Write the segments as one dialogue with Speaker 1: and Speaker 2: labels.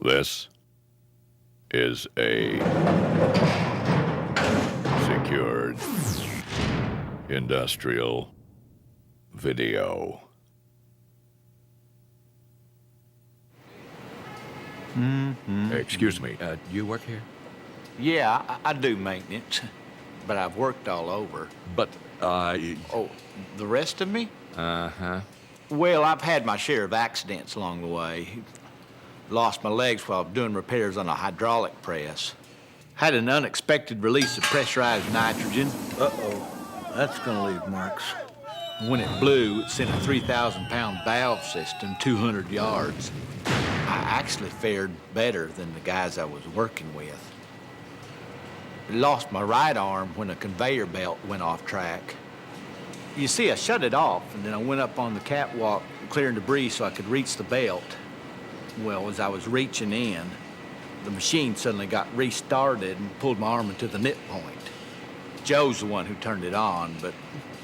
Speaker 1: This is a secured industrial video. Excuse me, do you work here?
Speaker 2: Yeah, I do maintenance, but I've worked all over.
Speaker 1: But,
Speaker 2: Oh, the rest of me?
Speaker 1: Uh-huh.
Speaker 2: Well, I've had my share of accidents along the way. Lost my legs while doing repairs on a hydraulic press. Had an unexpected release of pressurized nitrogen. Uh-oh, that's gonna leave marks. When it blew, it sent a 3,000-pound valve system 200 yards. I actually fared better than the guys I was working with. Lost my right arm when a conveyor belt went off track. You see, I shut it off, and then I went up on the catwalk clearing debris so I could reach the belt. Well, as I was reaching in, the machine suddenly got restarted and pulled my arm into the nip point. Joe's the one who turned it on, but,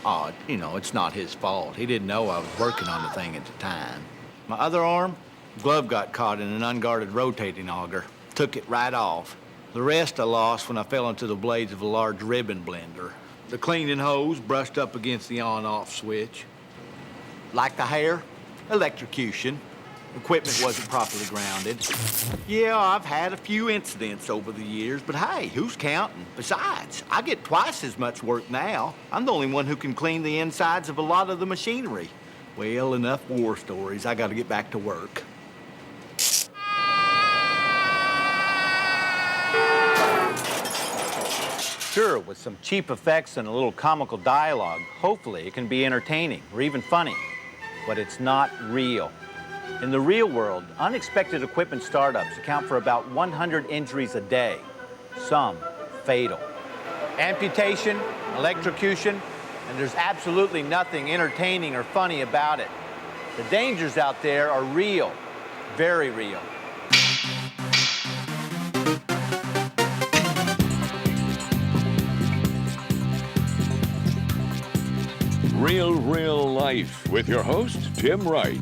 Speaker 2: it's not his fault. He didn't know I was working on the thing at the time. My other arm, glove got caught in an unguarded rotating auger. Took it right off. The rest I lost when I fell into the blades of a large ribbon blender. The cleaning hose brushed up against the on-off switch. Like the hair, electrocution. Equipment wasn't properly grounded. Yeah, I've had a few incidents over the years, but hey, who's counting? Besides, I get twice as much work now. I'm the only one who can clean the insides of a lot of the machinery. Well, enough war stories. I gotta get back to work. Sure, with some cheap effects and a little comical dialogue, hopefully it can be entertaining or even funny. But it's not real. In the real world, unexpected equipment startups account for about 100 injuries a day, some fatal. Amputation, electrocution, and there's absolutely nothing entertaining or funny about it. The dangers out there are real, very real.
Speaker 1: Real Life with your host, Tim Wright.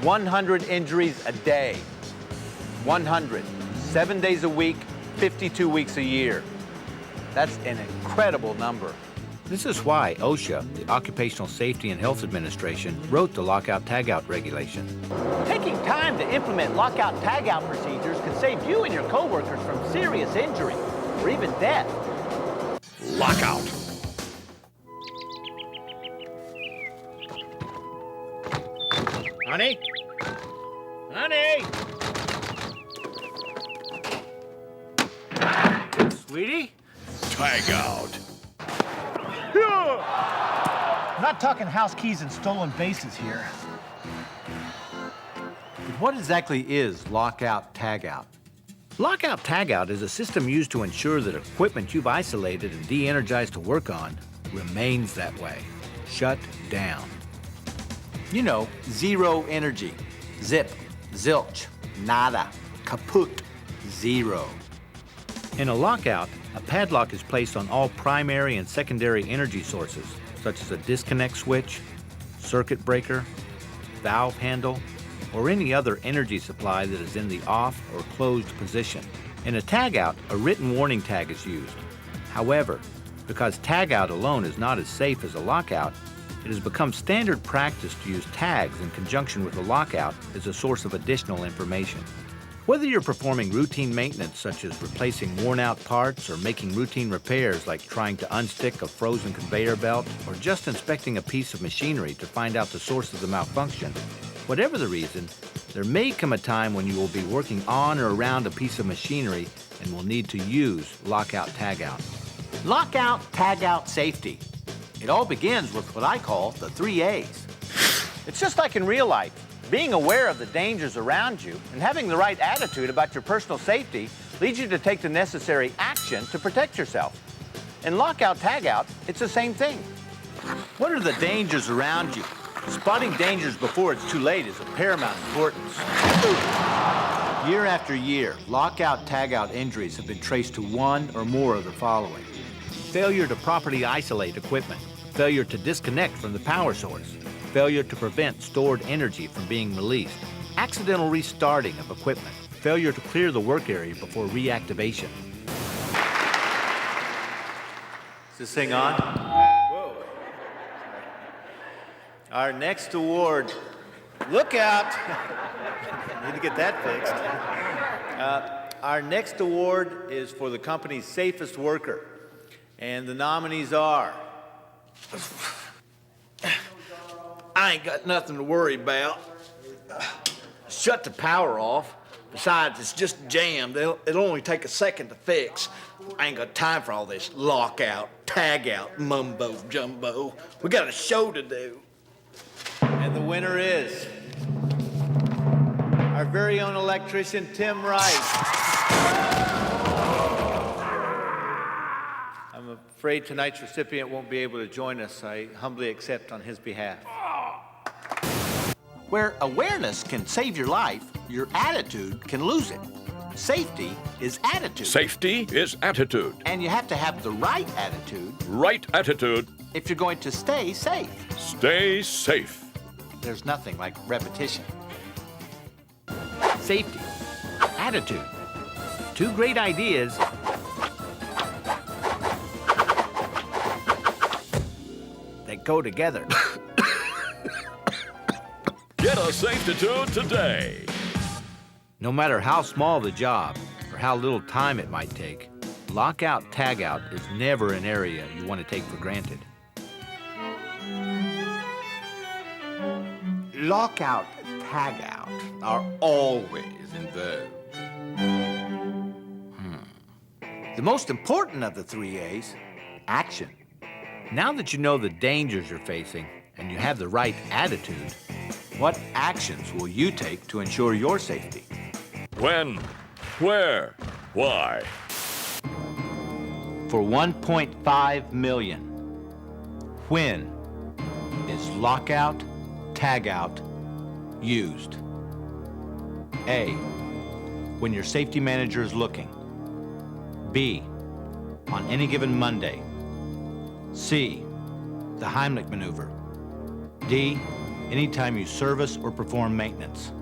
Speaker 2: "100 injuries a day. 100. 7 days a week, 52 weeks a year. That's an incredible number. This is why OSHA, the Occupational Safety and Health Administration, wrote the Lockout Tagout regulation. Taking time to implement lockout tagout procedures can save you and your coworkers from serious injury or even death.
Speaker 1: Lockout.
Speaker 2: Honey? Honey! Sweetie?
Speaker 1: Tagout.
Speaker 3: I'm not talking house keys and stolen bases here.
Speaker 2: But what exactly is Lockout Tagout? Lockout Tagout is a system used to ensure that equipment you've isolated and de-energized to work on remains that way. Shut down. You know, zero energy. Zip, zilch, nada, kaput, zero. In a lockout, a padlock is placed on all primary and secondary energy sources, such as a disconnect switch, circuit breaker, valve handle, or any other energy supply that is in the off or closed position. In a tagout, a written warning tag is used. However, because tagout alone is not as safe as a lockout, it has become standard practice to use tags in conjunction with a lockout as a source of additional information. Whether you're performing routine maintenance such as replacing worn-out parts or making routine repairs like trying to unstick a frozen conveyor belt or just inspecting a piece of machinery to find out the source of the malfunction, whatever the reason, there may come a time when you will be working on or around a piece of machinery and will need to use Lockout Tagout. Lockout Tagout safety. It all begins with what I call the 3 A's. It's just like in real life. Being aware of the dangers around you and having the right attitude about your personal safety leads you to take the necessary action to protect yourself. In Lockout Tagout, it's the same thing. What are the dangers around you? Spotting dangers before it's too late is of paramount importance. Year after year, lockout tagout injuries have been traced to one or more of the following: failure to properly isolate equipment, failure to disconnect from the power source, failure to prevent stored energy from being released, accidental restarting of equipment, failure to clear the work area before reactivation. Is this thing on? Whoa. Our next award, look out. Need to get that fixed. Our next award is for the company's safest worker. And the nominees are...
Speaker 4: I ain't got nothing to worry about. Shut the power off. Besides, it's just jammed. It'll only take a second to fix. I ain't got time for all this lockout, tagout, mumbo jumbo. We got a show to do.
Speaker 2: And the winner is our very own electrician, Tim Wright. I'm afraid tonight's recipient won't be able to join us. I humbly accept on his behalf. Where awareness can save your life, your attitude can lose it. Safety is attitude.
Speaker 1: Safety is attitude.
Speaker 2: And you have to have the right attitude
Speaker 1: Right attitude.
Speaker 2: if you're going to stay safe.
Speaker 1: Stay safe.
Speaker 2: There's nothing like repetition. Safety, attitude, two great ideas that go together.
Speaker 1: Get a safety-tude today.
Speaker 2: No matter how small the job or how little time it might take, lockout tagout is never an area you want to take for granted.
Speaker 4: Lockout, tagout are always in vogue.
Speaker 2: The most important of the 3 A's, action. Now that you know the dangers you're facing and you have the right attitude, what actions will you take to ensure your safety?
Speaker 1: When? Where? Why?
Speaker 2: For 1.5 million, when is lockout tagout used? A, when your safety manager is looking. B, on any given Monday. C, the Heimlich maneuver. D, anytime you service or perform maintenance.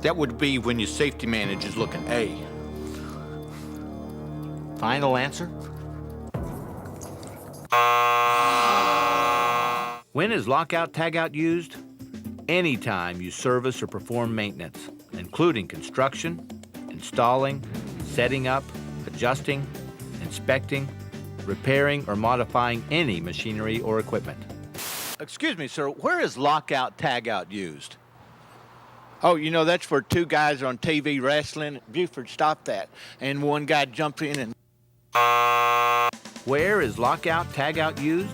Speaker 4: That would be when your safety manager's looking. A.
Speaker 2: Final answer? When is lockout tagout used? Anytime you service or perform maintenance, including construction, installing, setting up, adjusting, inspecting, repairing, or modifying any machinery or equipment. Excuse me, sir, where is lockout tagout used?
Speaker 4: Oh, you know, that's for two guys on TV wrestling. Buford stopped that. And one guy jumped in and...
Speaker 2: Where is lockout tagout used?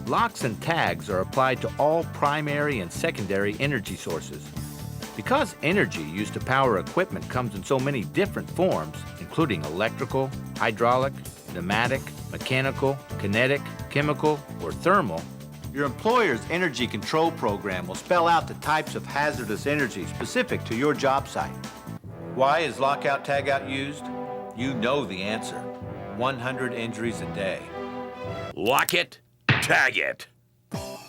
Speaker 2: Locks and tags are applied to all primary and secondary energy sources. Because energy used to power equipment comes in so many different forms, including electrical, hydraulic, pneumatic, mechanical, kinetic, chemical, or thermal, your employer's energy control program will spell out the types of hazardous energy specific to your job site. Why is lockout tagout used? You know the answer. 100 injuries a day.
Speaker 1: Lock it, tag it.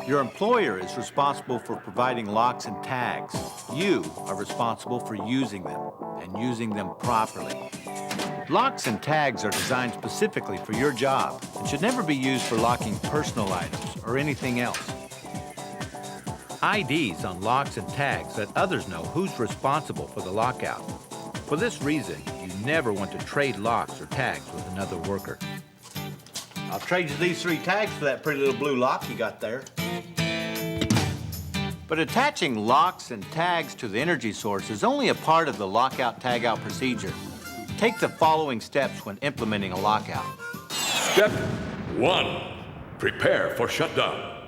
Speaker 2: Your employer is responsible for providing locks and tags. You are responsible for using them and using them properly. Locks and tags are designed specifically for your job and should never be used for locking personal items or anything else. IDs on locks and tags let others know who's responsible for the lockout. For this reason, you never want to trade locks or tags with another worker. I'll trade you these 3 tags for that pretty little blue lock you got there. But attaching locks and tags to the energy source is only a part of the lockout tagout procedure. Take the following steps when implementing a lockout.
Speaker 1: Step 1. Prepare for shutdown.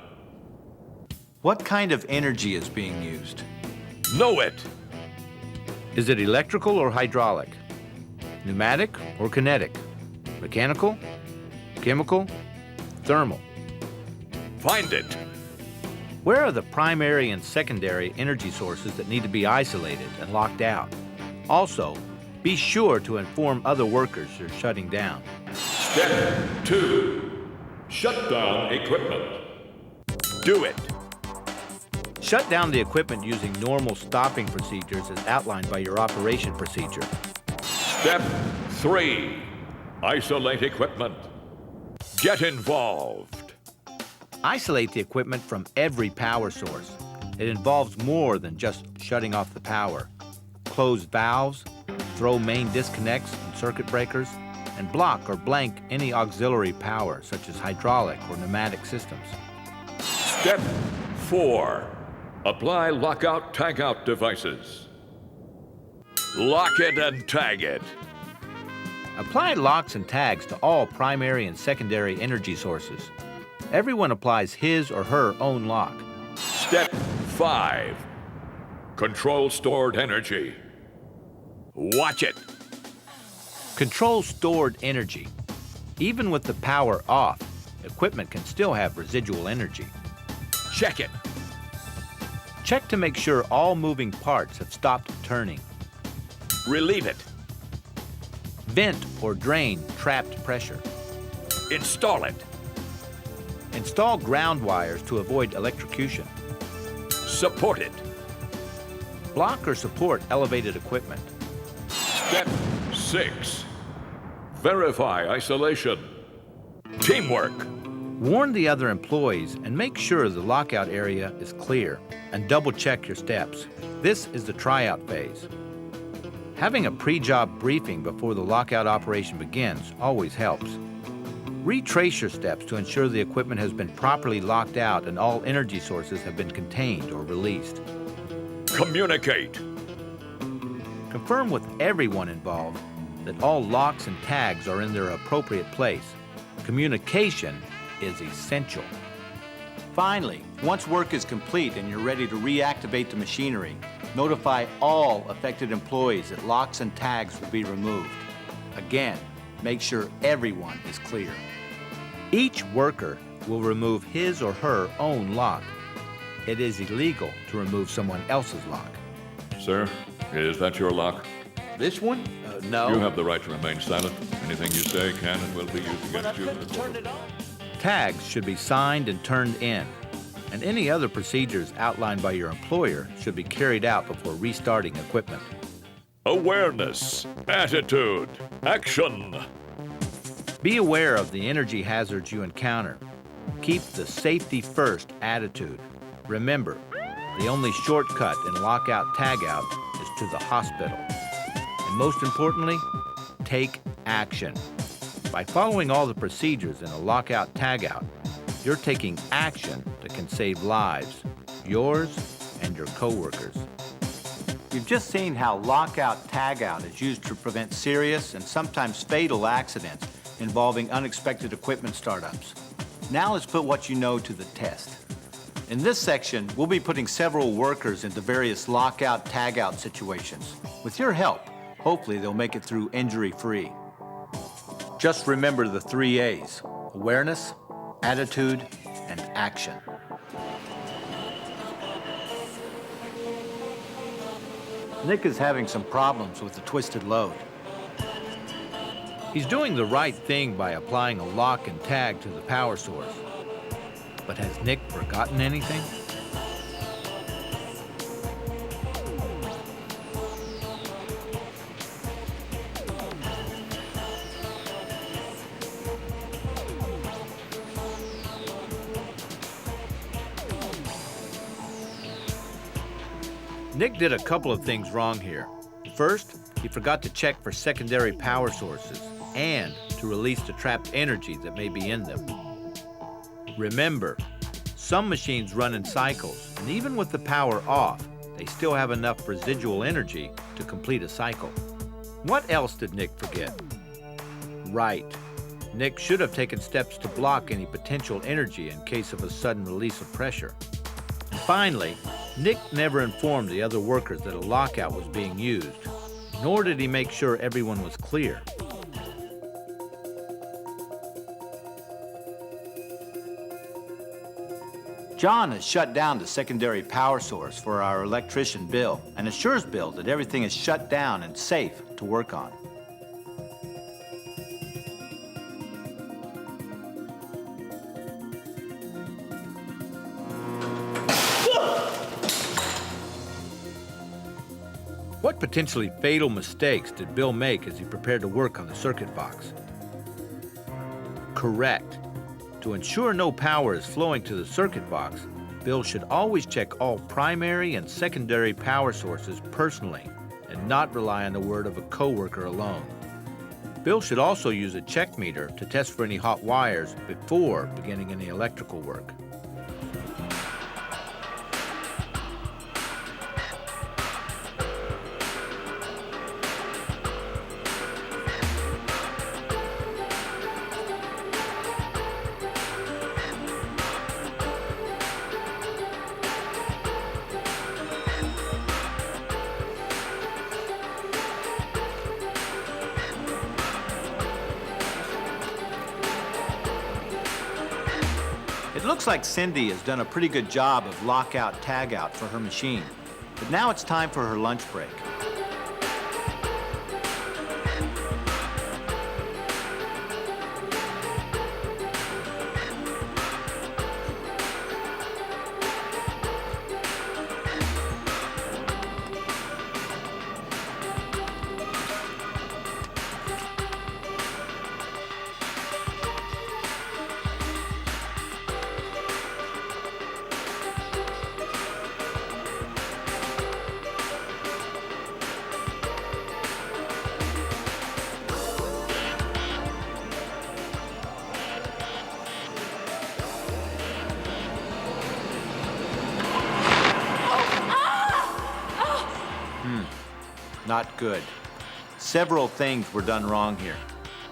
Speaker 2: What kind of energy is being used?
Speaker 1: Know it.
Speaker 2: Is it electrical or hydraulic? Pneumatic or kinetic? Mechanical? Chemical? Thermal?
Speaker 1: Find it.
Speaker 2: Where are the primary and secondary energy sources that need to be isolated and locked out? Also, be sure to inform other workers you're shutting down.
Speaker 5: Step 2. Shut down equipment.
Speaker 1: Do it.
Speaker 2: Shut down the equipment using normal stopping procedures as outlined by your operation procedure.
Speaker 5: Step 3. Isolate equipment. Get involved.
Speaker 2: Isolate the equipment from every power source. It involves more than just shutting off the power. Close valves, throw main disconnects and circuit breakers, and block or blank any auxiliary power such as hydraulic or pneumatic systems.
Speaker 5: Step 4. Apply lockout tagout devices. Lock it and tag it.
Speaker 2: Apply locks and tags to all primary and secondary energy sources. Everyone applies his or her own lock.
Speaker 5: Step 5. Control stored energy. Watch it.
Speaker 2: Control stored energy. Even with the power off, equipment can still have residual energy.
Speaker 1: Check it.
Speaker 2: Check to make sure all moving parts have stopped turning.
Speaker 1: Relieve it.
Speaker 2: Vent or drain trapped pressure.
Speaker 1: Install it.
Speaker 2: Install ground wires to avoid electrocution.
Speaker 1: Support it.
Speaker 2: Block or support elevated equipment.
Speaker 5: Step 6. Verify isolation.
Speaker 1: Teamwork.
Speaker 2: Warn the other employees and make sure the lockout area is clear, and double check your steps. This is the tryout phase. Having a pre-job briefing before the lockout operation begins always helps. Retrace your steps to ensure the equipment has been properly locked out and all energy sources have been contained or released.
Speaker 5: Communicate.
Speaker 2: Confirm with everyone involved that all locks and tags are in their appropriate place. Communication is essential.
Speaker 3: Finally, once work is complete and you're ready to reactivate the machinery, notify all affected employees that locks and tags will be removed. Again, make sure everyone is clear.
Speaker 2: Each worker will remove his or her own lock. It is illegal to remove someone else's lock.
Speaker 5: Sir, is that your lock?
Speaker 4: This one? No.
Speaker 5: You have the right to remain silent. Anything you say can and will be used against you.
Speaker 2: Tags should be signed and turned in, and any other procedures outlined by your employer should be carried out before restarting equipment.
Speaker 5: Awareness, attitude, action.
Speaker 2: Be aware of the energy hazards you encounter. Keep the safety first attitude. Remember, the only shortcut in lockout tagout is to the hospital. And most importantly, take action. By following all the procedures in a lockout tagout, you're taking action that can save lives, yours and your coworkers.
Speaker 3: You've just seen how lockout tagout is used to prevent serious and sometimes fatal accidents involving unexpected equipment startups. Now let's put what you know to the test. In this section, we'll be putting several workers into various lockout tagout situations. With your help, hopefully they'll make it through injury-free. Just remember the 3 A's: awareness, attitude, and action. Nick is having some problems with the twisted load.
Speaker 2: He's doing the right thing by applying a lock and tag to the power source. But has Nick forgotten anything? Nick did a couple of things wrong here. First, he forgot to check for secondary power sources and to release the trapped energy that may be in them. Remember, some machines run in cycles, and even with the power off, they still have enough residual energy to complete a cycle. What else did Nick forget? Right. Nick should have taken steps to block any potential energy in case of a sudden release of pressure. And finally, Nick never informed the other workers that a lockout was being used, nor did he make sure everyone was clear.
Speaker 3: John has shut down the secondary power source for our electrician Bill and assures Bill that everything is shut down and safe to work on.
Speaker 2: What potentially fatal mistakes did Bill make as he prepared to work on the circuit box? Correct. To ensure no power is flowing to the circuit box, Bill should always check all primary and secondary power sources personally and not rely on the word of a coworker alone. Bill should also use a check meter to test for any hot wires before beginning any electrical work.
Speaker 3: It looks like Cindy has done a pretty good job of lockout tagout for her machine, but now it's time for her lunch break. Not good. Several things were done wrong here.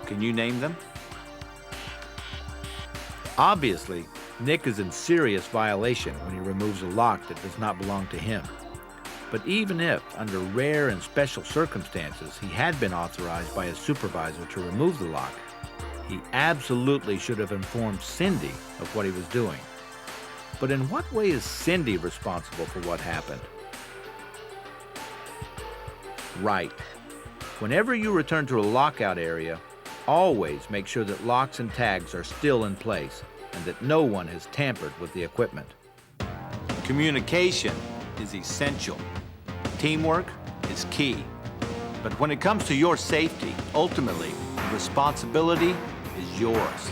Speaker 3: Can you name them?
Speaker 2: Obviously, Nick is in serious violation when he removes a lock that does not belong to him. But even if, under rare and special circumstances, he had been authorized by his supervisor to remove the lock, he absolutely should have informed Cindy of what he was doing. But in what way is Cindy responsible for what happened? Right. Whenever you return to a lockout area, always make sure that locks and tags are still in place and that no one has tampered with the equipment.
Speaker 3: Communication is essential. Teamwork is key. But when it comes to your safety, ultimately, the responsibility is yours.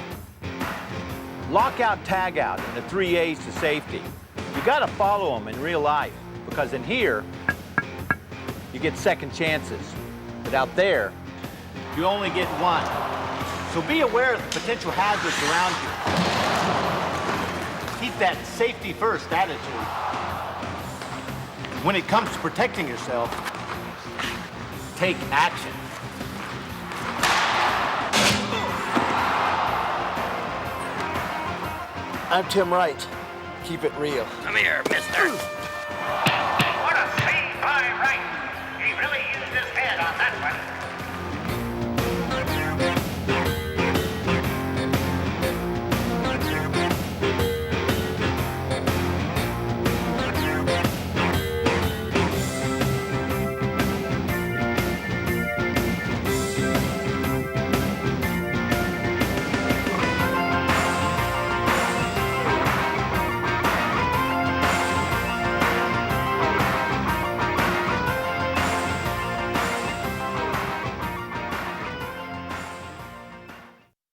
Speaker 3: Lockout tagout and the 3 A's to safety. You gotta follow them in real life, because in here, you get second chances. But out there, you only get one. So be aware of the potential hazards around you. Keep that safety first attitude. When it comes to protecting yourself, take action.
Speaker 4: I'm Tim Wright. Keep it real.
Speaker 6: Come here, mister.